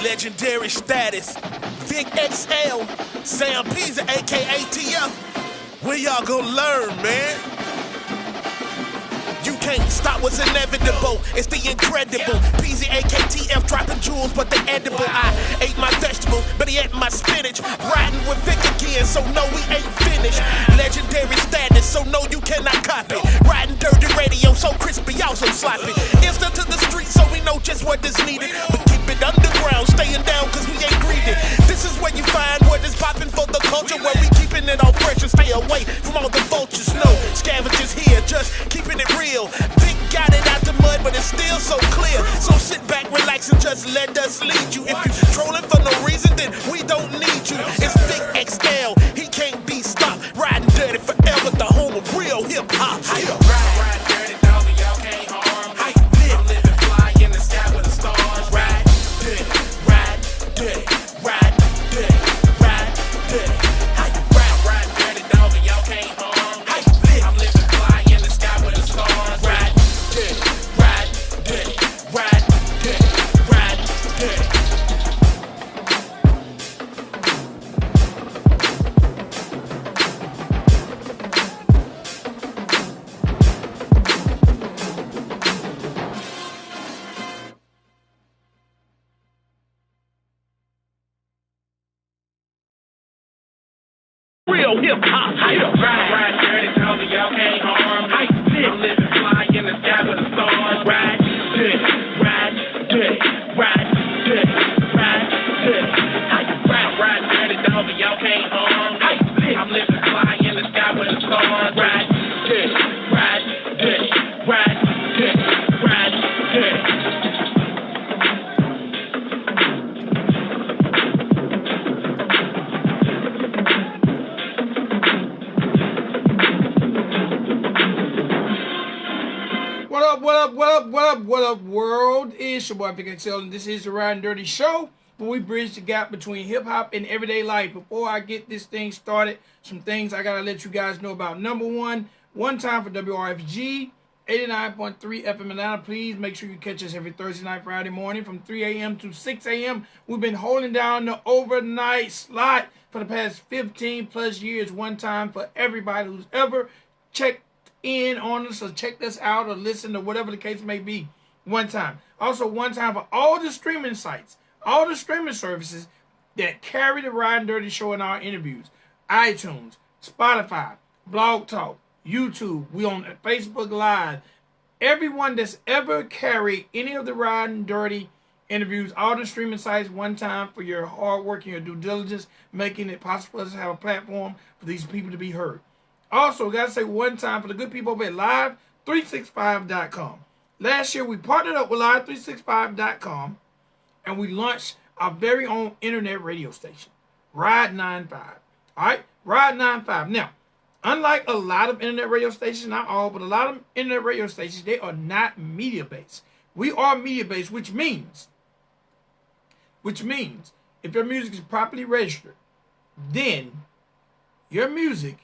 Legendary status. Vic XL, Sam Pisa, aka TF. When y'all gonna learn, man? You can't stop what's inevitable. It's the incredible. PZ, AKTF, dropping jewels, but they edible. I ate my vegetables, but he ate my spinach. Riding with Vic again, so no, we ain't finished. Legendary status, so no, you cannot copy. Riding dirty radio, so crispy, also sloppy. Instant to the street, so we know just what is needed. But keep it underground, staying down, cause we ain't greedy. This is where you find what is popping for the culture, where we keeping it all fresh and stay away from all the vultures. No scavengers here, just keeping it real. Vic got it out the mud, but it's still so clear. So sit back, relax, and just let us lead you. If you trolling for no reason, then we don't need you. It's Vic XL, he can't be stopped. Riding dirty forever, the home of real hip hop. Ride dirty, dog, and y'all can't harm me. I'm living fly in the sky with the stars. Ride dirty, ride dirty, ride dirty, ride dirty. How you ride dirty, dog, and y'all can't harm me. I'm living fly in the sky with the stars. Ride dirty, ride dirty, ride dirty, ride dirty. Real hip hop. Ride dirty, dog, and y'all can't harm me. I'm living fly in the sky with the stars. Ride dirty, ride dirty, ride dirty, ride dirty. How you ride dirty, dog, and y'all can't harm me. I'm living fly in the sky with the stars. Ride dirty, ride dirty, ride dirty, ride dirty. What up, world? It's your boy Vic XL, and this is the Riding Dirty Show, where we bridge the gap between hip-hop and everyday life. Before I get this thing started, some things I gotta let you guys know about. Number one time for WRFG, 89.3 FM Atlanta. Please make sure you catch us every Thursday night, Friday morning from 3 a.m. to 6 a.m. We've been holding down the overnight slot for the past 15 plus years. One time for everybody who's ever checked in on us or checked us out or listened or whatever the case may be. One time. Also one time for all the streaming sites, all the streaming services that carry the Riding Dirty Show in our interviews. iTunes, Spotify, Blog Talk, YouTube, we on Facebook Live. Everyone that's ever carried any of the Riding Dirty interviews, all the streaming sites, one time for your hard work and your due diligence, making it possible for us to have a platform for these people to be heard. Also, gotta say one time for the good people over at Live365.com. Last year, we partnered up with Live365.com and we launched our very own internet radio station, Ride 95. All right, Ride 95. Now, unlike a lot of internet radio stations, not all, but a lot of internet radio stations, they are not media-based. We are media-based, which means if your music is properly registered, then your music,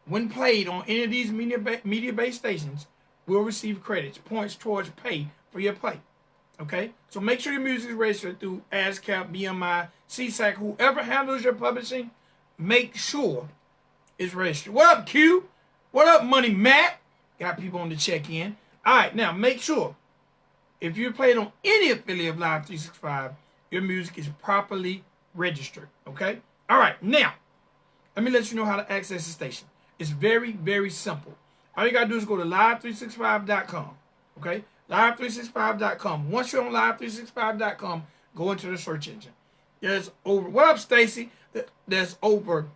when played on any of these media-based stations, will receive credits, points towards pay for your play. Okay? So make sure your music is registered through ASCAP, BMI, CSAC, whoever handles your publishing, make sure it's registered. What up, Q? What up, Money Matt? Got people on the check-in. All right, now make sure if you're played on any affiliate of Live 365, your music is properly registered. Okay? All right, now, let me let you know how to access the station. It's very, very simple. All you got to do is go to live365.com. Okay? Live365.com. Once you're on live365.com, go into the search engine. What up, Stacy? There's over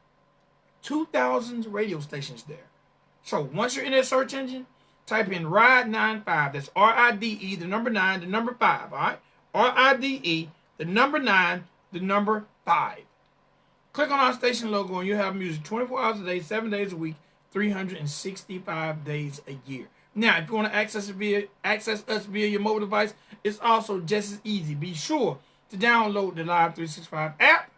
2,000 radio stations there. So once you're in that search engine, type in Ride 95. That's RIDE, the number 9, the number 5. All right? RIDE, the number 9, the number 5. Click on our station logo and you'll have music 24 hours a day, 7 days a week, 365 days a year. Now, if you want to access us via your mobile device, it's also just as easy. Be sure to download the Live 365 app.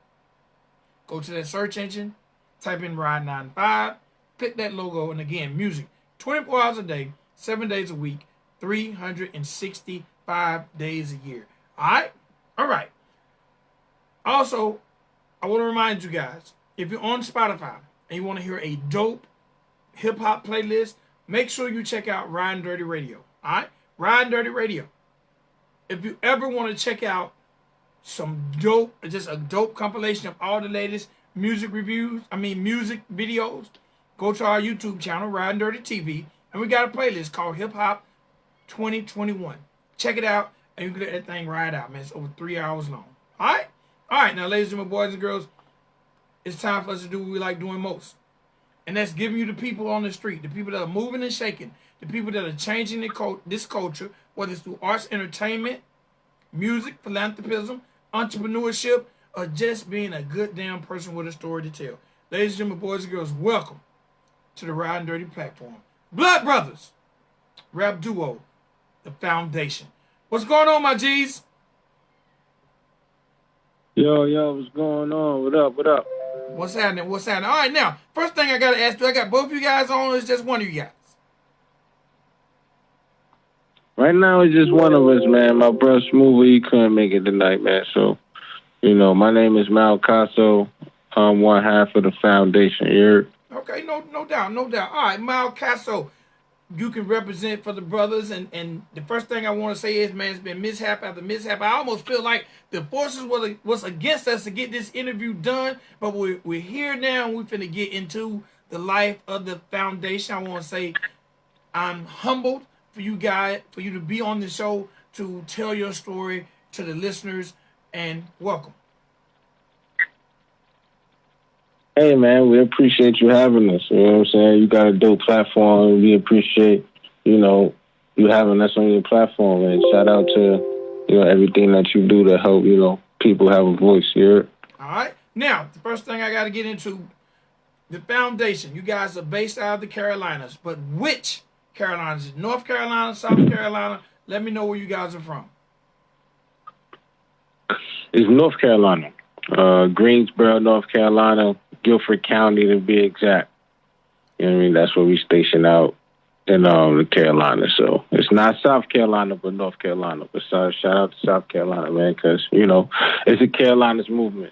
Go to that search engine, type in Ride 95, click that logo, and again, music 24 hours a day, 7 days a week, 365 days a year. All right. Also, I want to remind you guys, if you're on Spotify and you want to hear a dope hip hop playlist, make sure you check out Riding Dirty Radio. All right? Riding Dirty Radio. If you ever want to check out some dope, just a dope compilation of all the latest music music videos, go to our YouTube channel, Riding Dirty TV, and we got a playlist called Hip Hop 2021. Check it out, and you can let that thing ride out, man. It's over 3 hours long. All right? All right, now, ladies and gentlemen, boys and girls, it's time for us to do what we like doing most. And that's giving you the people on the street, the people that are moving and shaking, the people that are changing this culture, whether it's through arts, entertainment, music, philanthropism, entrepreneurship, or just being a good damn person with a story to tell. Ladies and gentlemen, boys and girls, welcome to the Riding Dirty platform. Blood Brothers, rap duo, The Foundation. What's going on, my G's? Yo, what's going on? What up? What's happening? All right, now, first thing I got to ask you, I got both of you guys on, or is just one of you guys? Right now, it's just one of us, man. My brother Smoothie, he couldn't make it tonight, man. So, my name is Mal Casso. I'm one half of the foundation here. Okay, no doubt. All right, Mal Casso, you can represent for the brothers, and the first thing I want to say is, man, it's been mishap after mishap. I almost feel like the forces was against us to get this interview done, but we're here now, and we're finna get into the life of the foundation. I want to say I'm humbled for you to be on the show to tell your story to the listeners, and welcome. Hey, man, we appreciate you having us. You know what I'm saying? You got a dope platform, and we appreciate, you having us on your platform. And shout out to, everything that you do to help, people have a voice here. All right. Now, the first thing I got to get into, the foundation. You guys are based out of the Carolinas, but which Carolinas? North Carolina, South Carolina? Let me know where you guys are from. It's North Carolina. Greensboro, North Carolina, Guilford County to be exact. You know what I mean? That's where we station out in the Carolina. So it's not South Carolina, but North Carolina. But shout out to South Carolina, man, because, it's a Carolinas movement.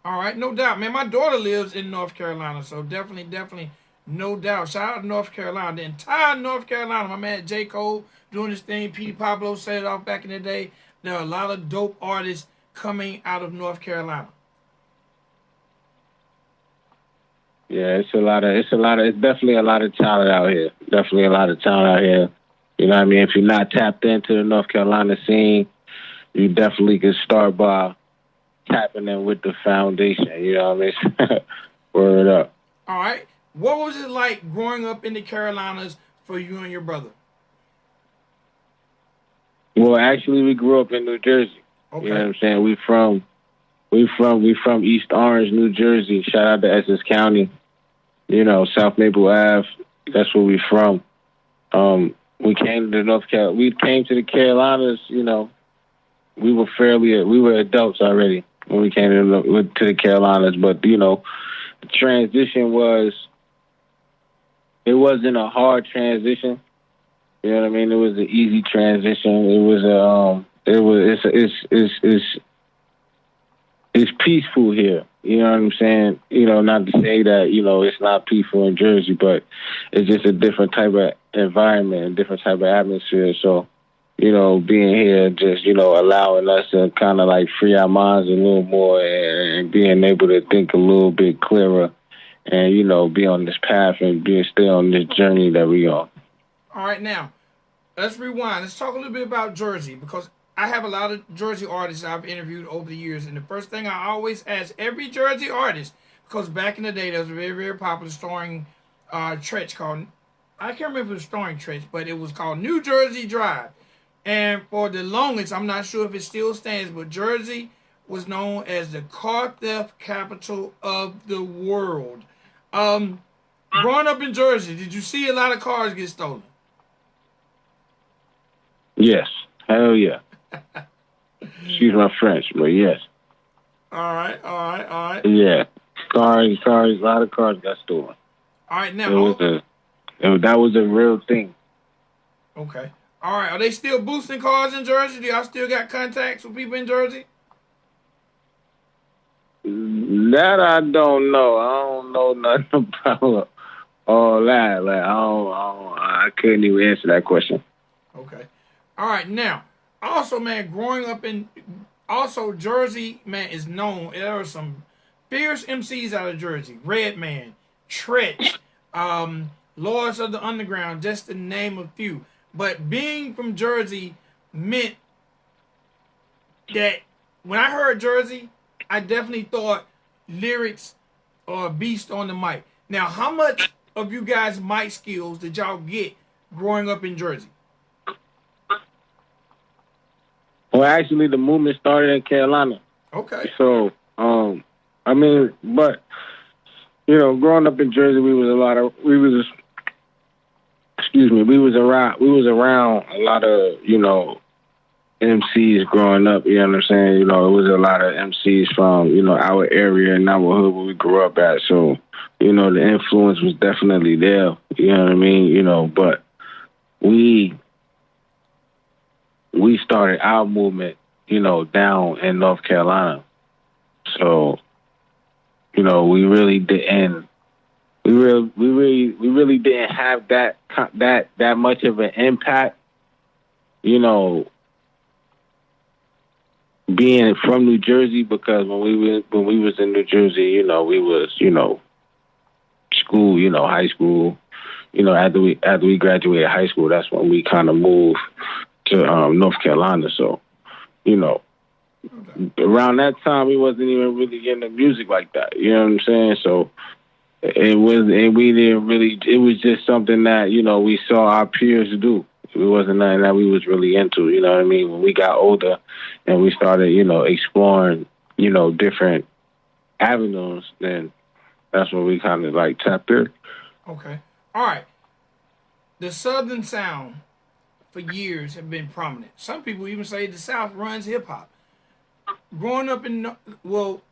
All right, no doubt, man. My daughter lives in North Carolina, so definitely, no doubt. Shout out to North Carolina, the entire North Carolina. My man J. Cole doing his thing. Petey Pablo set it off back in the day. There are a lot of dope artists coming out of North Carolina. Yeah, it's definitely a lot of talent out here. Definitely a lot of talent out here. You know what I mean? If you're not tapped into the North Carolina scene, you definitely can start by tapping in with the foundation. You know what I mean? Word up. All right. What was it like growing up in the Carolinas for you and your brother? Well, actually, we grew up in New Jersey. Okay. You know what I'm saying? We from East Orange, New Jersey. Shout out to Essex County. South Maple Ave. That's where we from. We came to the Carolinas. We were adults already when we came to the Carolinas. But the transition it wasn't a hard transition. You know what I mean? It was an easy transition. It's peaceful here. You know what I'm saying? Not to say that, it's not peaceful in Jersey, but it's just a different type of environment, a different type of atmosphere. So, being here, just, allowing us to kind of like free our minds a little more and being able to think a little bit clearer and, be on this path and stay on this journey that we on. All right, now, let's rewind. Let's talk a little bit about Jersey, because I have a lot of Jersey artists I've interviewed over the years, and the first thing I always ask every Jersey artist, because back in the day there was a very, very popular starring Tretch called, I can't remember if it was starring Tretch, but it was called New Jersey Drive. And for the longest, I'm not sure if it still stands, but Jersey was known as the car theft capital of the world. Growing up in Jersey, did you see a lot of cars get stolen? Yes. Hell yeah. Excuse my French, but yes. All right. Yeah. Cars, a lot of cars got stolen. All right, now. That was a real thing. Okay. All right. Are they still boosting cars in Jersey? Do y'all still got contacts with people in Jersey? That I don't know. I don't know nothing about all that. Like I couldn't even answer that question. Okay. All right. Now, also, man, growing up in Jersey, man, is known. There are some fierce MCs out of Jersey. Redman, Tretch, Lords of the Underground, just to name a few. But being from Jersey meant that when I heard Jersey, I definitely thought lyrics or a beast on the mic. Now, how much of you guys' mic skills did y'all get growing up in Jersey? Well, actually, the movement started in Carolina. Okay. So, I mean, but you know, growing up in Jersey, we was around a lot of, you know, MCs growing up. You know what I'm saying? You know, it was a lot of MCs from, you know, our area and our hood where we grew up at. So, you know, the influence was definitely there. You know what I mean? You know, but we started our movement, you know, down in North Carolina. So, you know, we really didn't have that much of an impact, you know, being from New Jersey, because when we was in New Jersey, you know, we was, you know, school, you know, high school, you know, after we graduated high school, that's when we kind of moved to North Carolina. So, you know, around that time we wasn't even really getting the music like that. You know what I'm saying? So it was just something that, you know, we saw our peers do. It wasn't nothing that we was really into, you know what I mean? When we got older and we started, you know, exploring, you know, different avenues, then that's when we kind of like tapped in. Okay. All right. The Southern sound for years have been prominent. Some people even say the South runs hip hop. Growing up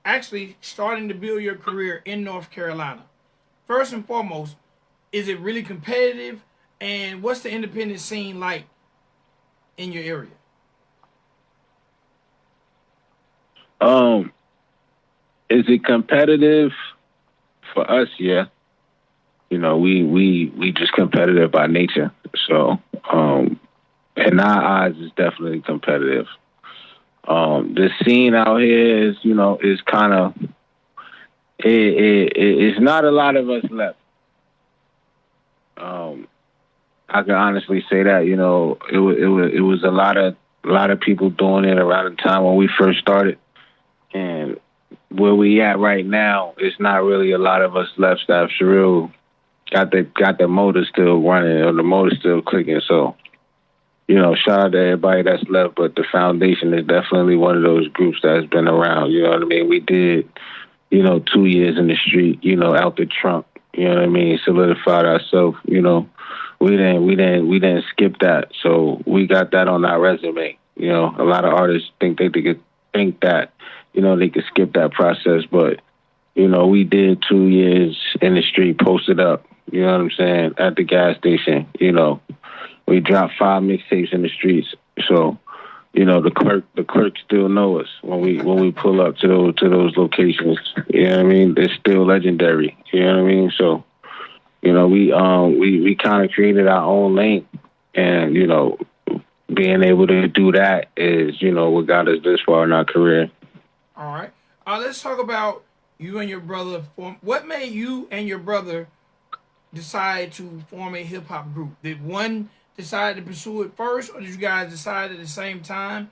actually starting to build your career in North Carolina. First and foremost, is it really competitive? And what's the independent scene like in your area? Is it competitive? For us, yeah. You know, we just competitive by nature. So, in our eyes, it's definitely competitive. The scene out here is, you know, is kind of, it's not a lot of us left. I can honestly say that, you know, it was a lot of people doing it around the time when we first started, and where we at right now, it's not really a lot of us left that for real got the motor still running or the motor still clicking. So, you know, shout out to everybody that's left, but the foundation is definitely one of those groups that's been around. You know what I mean? We did, you know, 2 years in the street, you know, out the trunk. You know what I mean? Solidified ourselves. You know, we didn't skip that. So we got that on our resume. You know, a lot of artists think that, you know, they could skip that process, but you know, we did 2 years in the street, posted up. You know what I'm saying? At the gas station. You know, we dropped 5 mixtapes in the streets. So, you know, the clerk still know us when we pull up to those locations. You know what I mean? They're still legendary. You know what I mean? So, you know, we kind of created our own lane, and you know, being able to do that is, you know, what got us this far in our career. All right. Let's talk about you and your brother. What made you and your brother decide to form a hip hop group? Did one decide to pursue it first, or did you guys decide at the same time?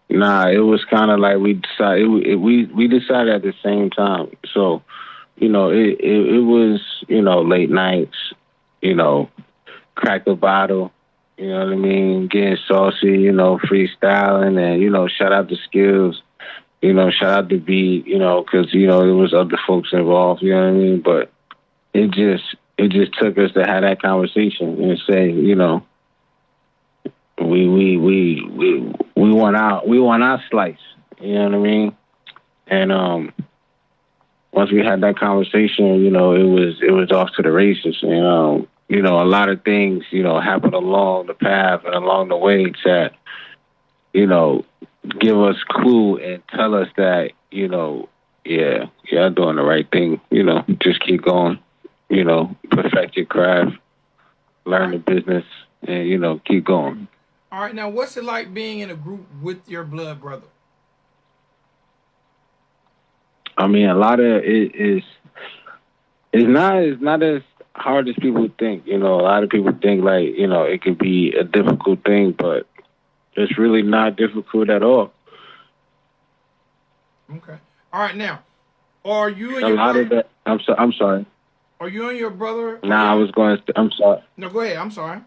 Nah, it was kind of like we decided. We decided at the same time. So, you know, it was, you know, late nights, you know, crack a bottle, you know what I mean, getting saucy, you know, freestyling, and you know, shout out to Skills, you know, shout out to Beat, you know, because you know there was other folks involved, you know what I mean, but it just took us to have that conversation and say, you know, we want our slice, you know what I mean, and once we had that conversation, you know, it was off to the races, and a lot of things, happen along the path and along the way that, give us clue and tell us that, yeah, I'm doing the right thing. Just keep going, perfect your craft, learn the business, and, keep going. All right, now what's it like being in a group with your blood brother? I mean, a lot of it is, it's not as hard as people think. A lot of people think like, it could be a difficult thing, but it's really not difficult at all. Okay. All right, now, are you and A your lot brother? of that. I'm sorry. Are you and your brother? Nah, I was going. I'm sorry. No, go ahead. I'm sorry.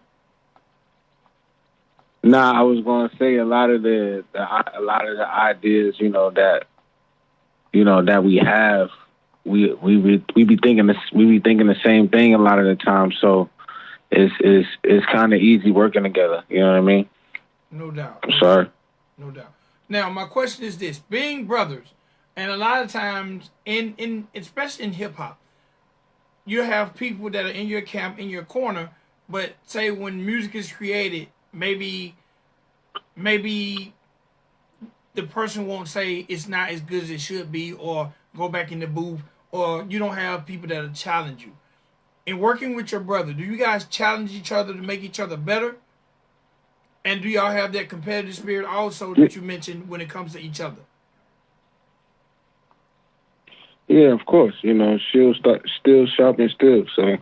Nah, I was going to say a lot of a lot of the ideas, that we have, we be thinking the same thing a lot of the time. So it's kind of easy working together. You know what I mean? No doubt. I'm sorry. No doubt. Now, my question is this: being brothers, and a lot of times in especially in hip hop, you have people that are in your camp, in your corner, but say when music is created, maybe the person won't say it's not as good as it should be, or go back in the booth, or you don't have people that'll challenge you. In working with your brother, do you guys challenge each other to make each other better? And do y'all have that competitive spirit also that you mentioned when it comes to each other? Yeah, of course. Still sharp and still. So,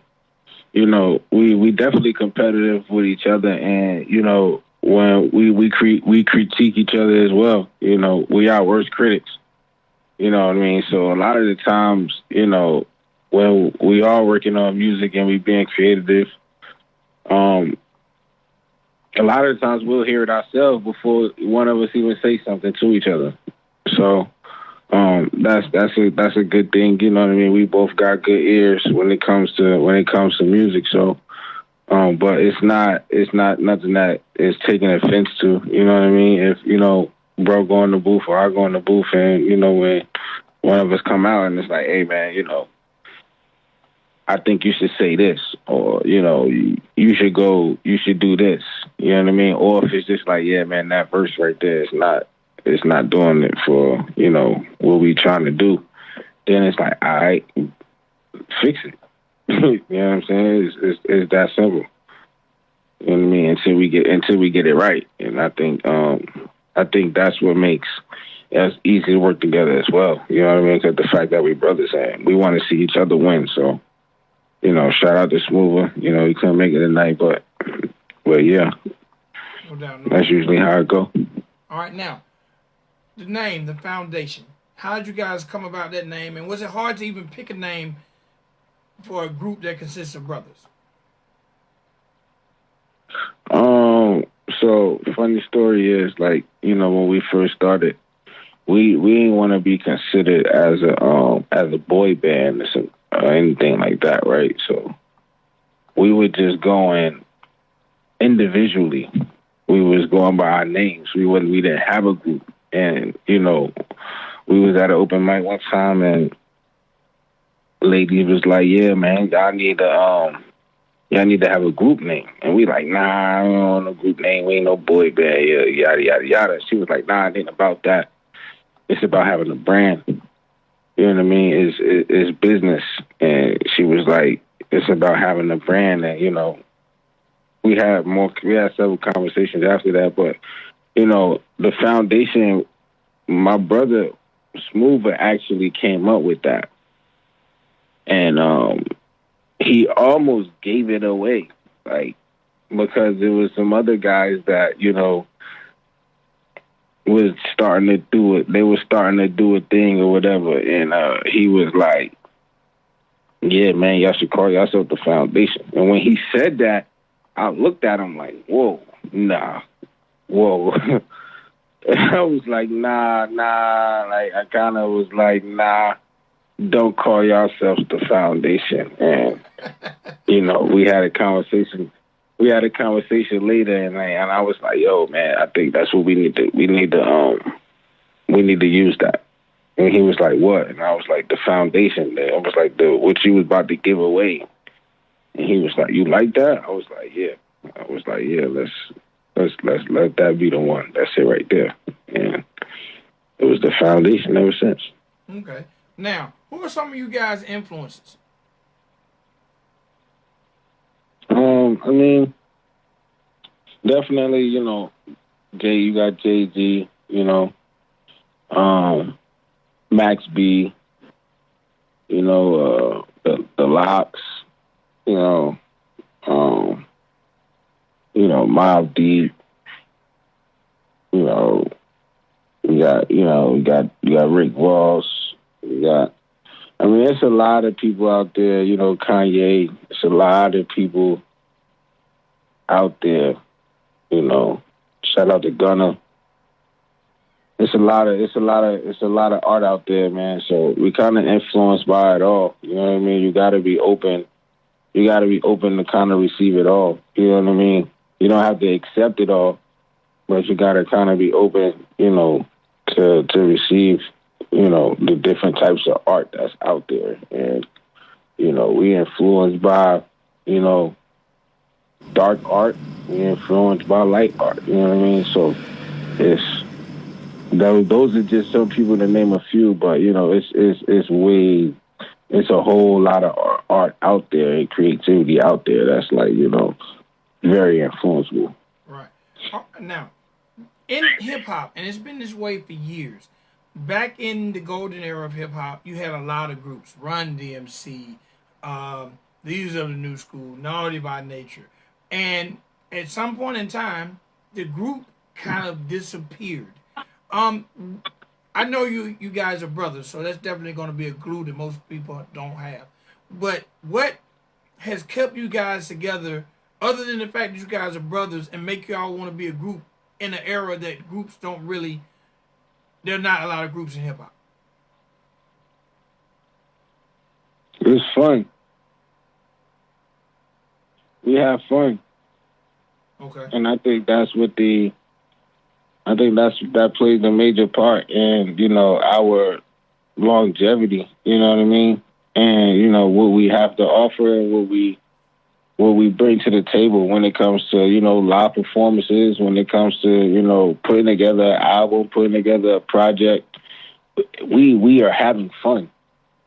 we definitely competitive with each other, and when we critique each other as well. We are worst critics. You know what I mean? So a lot of the times, when we are working on music and we being creative, a lot of the times we'll hear it ourselves before one of us even say something to each other. So that's a good thing. You know what I mean? We both got good ears when it comes to music. So, but it's not nothing that is taking offense to. You know what I mean? If bro go in the booth or I go in the booth, and when one of us come out and it's like, hey man, I think you should say this, or you should do this. You know what I mean? Or if it's just like, yeah, man, that verse right there it's not doing it for what we trying to do. Then it's like, all right, fix it. You know what I'm saying? It's that simple. You know what I mean? Until we get it right, and I think that's what makes us easy to work together as well. You know what I mean? Because the fact that we brothers and we want to see each other win. So. Shout out to Smoother. He couldn't make it tonight, but yeah, No doubt. That's usually how it go. All right, now the name, the foundation. How did you guys come about that name, and was it hard to even pick a name for a group that consists of brothers? So funny story is when we first started, we didn't want to be considered as a boy band or anything like that, right? So we were just going individually. We was going by our names. We didn't have a group, and we was at an open mic one time, and lady was like, "Yeah, man, y'all need to have a group name." And we like, "Nah, I don't want no group name. We ain't no boy band, yada yada yada." She was like, "Nah, it ain't about that. It's about having a brand. You know what I mean? It's business." And she was like, "It's about having a brand." And we had several conversations after that, but the foundation. My brother Smoother actually came up with that, and he almost gave it away, because there was some other guys that was starting to do it. They were starting to do a thing or whatever, and he was like, "Yeah, man, y'all should call yourself the Foundation." And when he said that, I looked at him like, "Whoa, nah, whoa." I was like, nah. Like, I kind of was like, nah, don't call yourselves the Foundation. And we had a conversation. We had a conversation later, and I was like, "Yo, man, I think that's what we need to use that." And he was like, "What?" And I was like, "The Foundation." I was like, "What you was about to give away." And he was like, "You like that?" I was like, "Yeah." I was like, "Yeah, let's let that be the one. That's it right there." And it was the foundation ever since. Okay. Now, who are some of you guys' influences? I mean, definitely, you got Jay-Z, Max B, the Locks, you know, um, Mobb Deep, you know, you got Rick Ross, I mean, there's a lot of people out there, Kanye, it's a lot of people out there, shout out to Gunna. It's a lot of art out there, man. So we kind of influenced by it all. You know what I mean? You got to be open. You got to be open to kind of receive it all. You know what I mean? You don't have to accept it all, but you got to kind of be open, to receive, the different types of art that's out there. And, we influenced by, dark art. We influenced by light art. You know what I mean? So it's, those are just some people to name a few, but it's a whole lot of art out there and creativity out there that's like very influenceable. Right. Now, in hip hop, and it's been this way for years. Back in the golden era of hip hop, you had a lot of groups: Run DMC, These Are the New School, Naughty by Nature, and at some point in time, the group kind of disappeared. I know you guys are brothers, so that's definitely going to be a glue that most people don't have. But what has kept you guys together, other than the fact that you guys are brothers, and make y'all want to be a group in an era that groups don't really? There are not a lot of groups in hip hop. It's fun. We have fun. Okay. And I think that's that plays a major part in, our longevity, you know what I mean? And, what we have to offer and what we bring to the table when it comes to, live performances, when it comes to, putting together an album, putting together a project. We are having fun.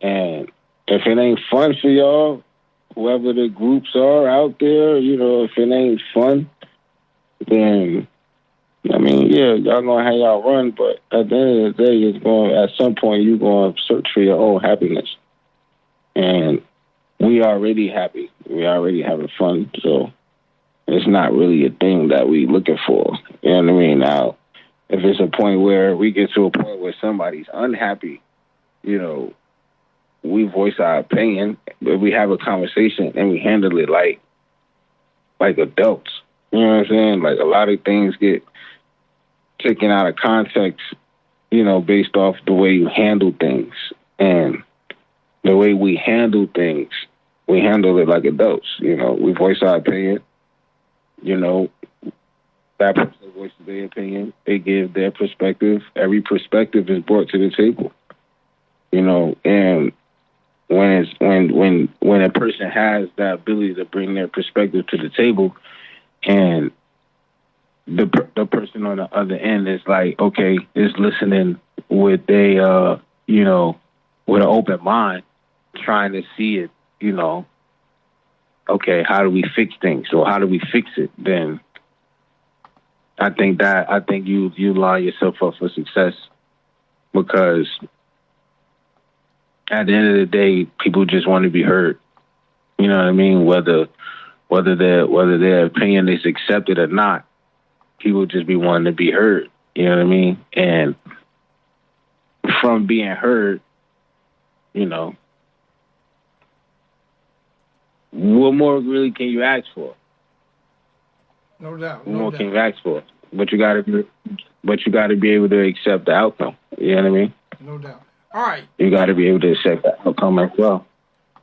And if it ain't fun for y'all, whoever the groups are out there, if it ain't fun, then I mean, yeah, y'all gonna have y'all run, but at the end of the day, at some point you're gonna search for your own happiness. And we already happy. We already having fun, so it's not really a thing that we looking for. You know what I mean? Now, if it's a point where we get to a point where somebody's unhappy, we voice our opinion, but we have a conversation and we handle it like adults. You know what I'm saying? Like a lot of things get taken out of context, based off the way you handle things. And the way we handle things, we handle it like adults. We voice our opinion. That person voices their opinion. They give their perspective. Every perspective is brought to the table. And when a person has that ability to bring their perspective to the table, and the person on the other end is like, okay, is listening with with an open mind, trying to see it, okay, how do we fix things or how do we fix it? Then I think you line yourself up for success, because at the end of the day, people just want to be heard. You know what I mean? Whether their opinion is accepted or not, people just be wanting to be heard. You know what I mean? And from being heard, what more really can you ask for? No doubt. What more can you ask for? But you gotta be able to accept the outcome. You know what I mean? No doubt. All right. You gotta be able to accept the outcome as well.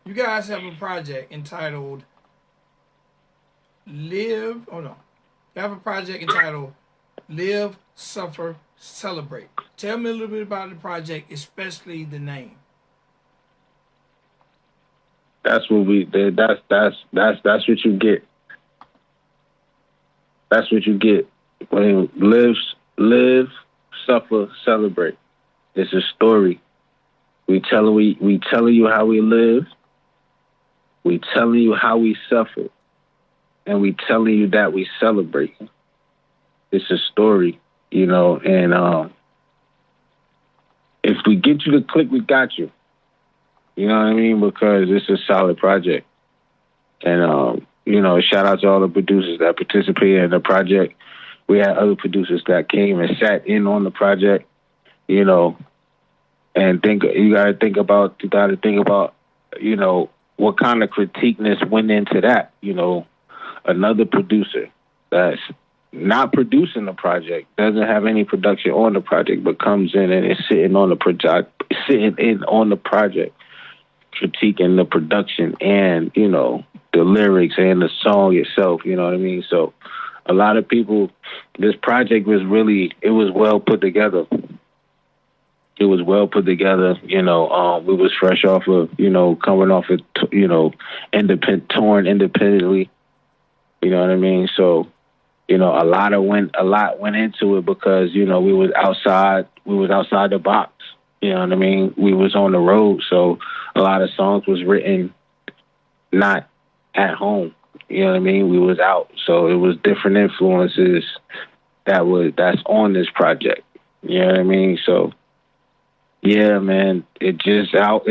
You guys have a project entitled Live. Oh no. You have a project entitled Live, Suffer, Celebrate. Tell me a little bit about the project, especially the name. That's what we did. That's what you get. That's what you get when live, suffer, celebrate. It's a story. We telling you how we live. We telling you how we suffer, and we telling you that we celebrate. It's a story, you know. And if we get you to click, we got you. You know what I mean? Because it's a solid project. And you know, shout out to all the producers that participated in the project. We had other producers that came and sat in on the project, you know, and you gotta think about, you know, what kind of critiqueness went into that. You know, another producer that's not producing the project, doesn't have any production on the project, but comes in and is sitting in on the project, critiquing the production and, you know, the lyrics and the song itself, you know what I mean? So a lot of people, this project was well put together. It was well put together, you know. We was fresh off of, you know, coming off of, you know, touring independently, you know what I mean? So, you know, a lot went into it because, you know, we was outside the box, you know what I mean? We was on the road, so a lot of songs was written not at home, you know what I mean? We was out, so it was different influences that's on this project, you know what I mean? So yeah, man, it just dropped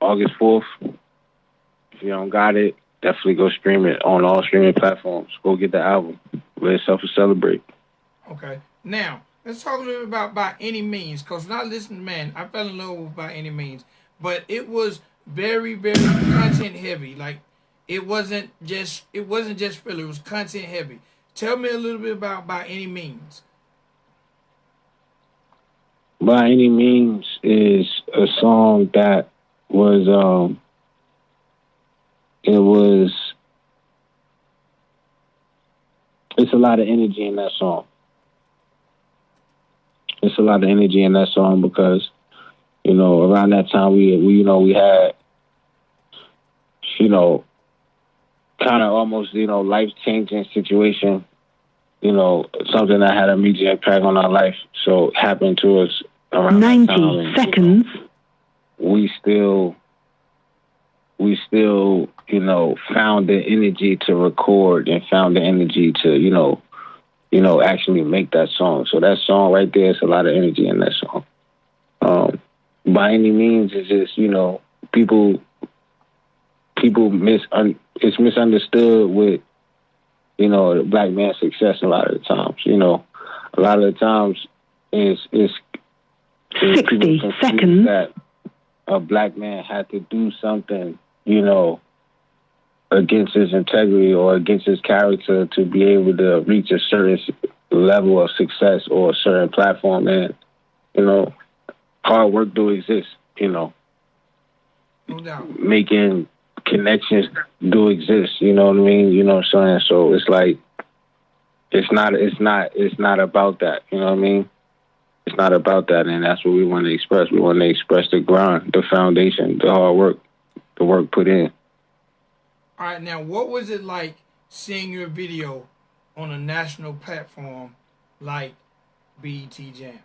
August 4th. If you don't got it, definitely go stream it on all streaming platforms. Go get the album. Let yourself celebrate. Okay. Now, let's talk a little bit about By Any Means, because when I listened to Man, I fell in love with By Any Means. But it was very, very content heavy. Like, it wasn't just filler, it was content heavy. Tell me a little bit about By Any Means. By Any Means is a song that was it's a lot of energy in that song. It's a lot of energy in that song because, you know, around that time we had, you know, kind of almost, you know, life-changing situation, you know, something that had a major impact on our life. So it happened to us around 90 that time. And, seconds. You know, we still, you know, found the energy to record and found the energy to, you know, actually make that song. So that song right there is a lot of energy in that song. By Any Means is just, you know, it's misunderstood with, you know, the black man's success a lot of the times. You know, a lot of the times it's 60 seconds that a black man had to do something, you know, against his integrity or against his character to be able to reach a certain level of success or a certain platform. And, you know, hard work do exist, you know. No doubt. Making connections do exist, you know what I mean? You know what I'm saying? So it's like, it's not about that, you know what I mean? It's not about that, and that's what we want to express. We want to express the grind, the foundation, the hard work, the work put in. All right, now, what was it like seeing your video on a national platform like BET Jams?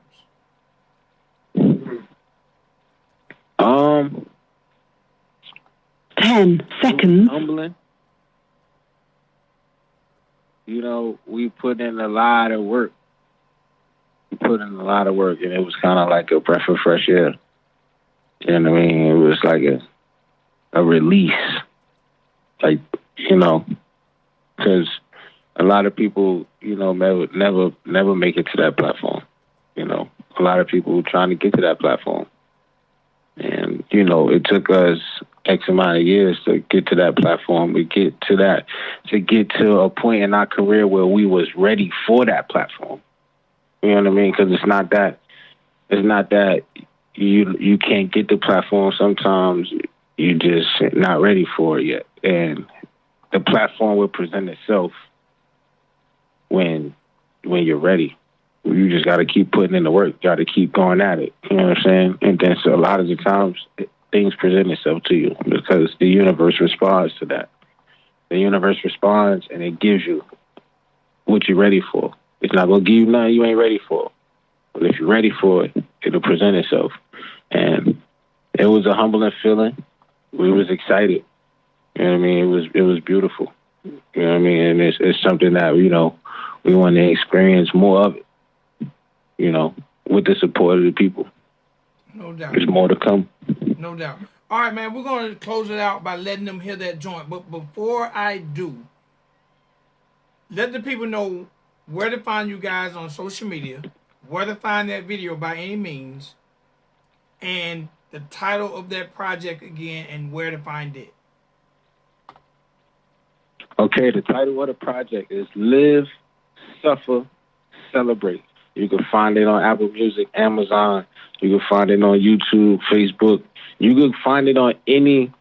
10 seconds. Humbling. You know, we put in a lot of work. And it was kind of like a breath of fresh air. You know what I mean? It was like a release. Like, you know, because a lot of people, you know, never make it to that platform. You know, a lot of people trying to get to that platform. And, you know, it took us X amount of years to get to that platform, to get to a point in our career where we was ready for that platform. You know what I mean? Because it's not that you can't get the platform. Sometimes you just not ready for it yet. And the platform will present itself when you're ready. You just got to keep putting in the work. Got to keep going at it. You know what I'm saying? And then so a lot of the times things present itself to you because the universe responds to that. The universe responds and it gives you what you're ready for. It's not going to give you nothing you ain't ready for. But if you're ready for it, it'll present itself. And it was a humbling feeling. We was excited. You know what I mean? It was beautiful. You know what I mean? And it's something that, you know, we want to experience more of it, you know, with the support of the people. No doubt. There's more to come. No doubt. All right, man, we're going to close it out by letting them hear that joint. But before I do, let the people know where to find you guys on social media, where to find that video by any means, and the title of that project again, and where to find it. Okay, the title of the project is Live, Suffer, Celebrate. You can find it on Apple Music, Amazon. You can find it on YouTube, Facebook. You can find it on any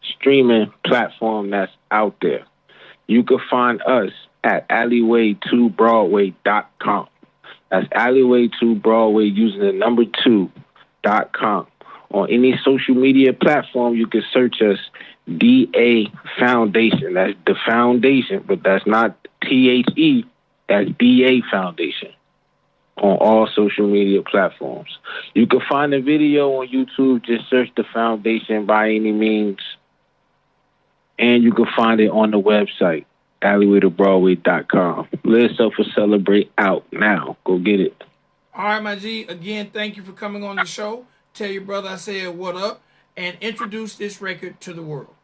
streaming platform that's out there. You can find us at alleyway2broadway.com. That's alleyway2broadway using the number 2.com. On any social media platform, you can search us DA Foundation. That's the foundation, but that's not THE. That's DA Foundation on all social media platforms. You can find the video on YouTube. Just search the foundation by any means. And you can find it on the website, alleyway2broadway.com. Live, Suffer, Celebrate out now. Go get it. All right, my G. Again, thank you for coming on the show. Tell your brother I said what up, and introduce this record to the world.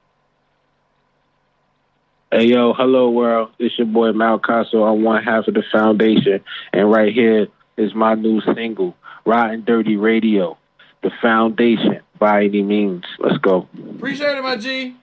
Hey, yo, hello, world. It's your boy, Mal Casso. I'm one half of the foundation. And right here is my new single, Riding Dirty Radio, The Foundation, by any means. Let's go. Appreciate it, my G.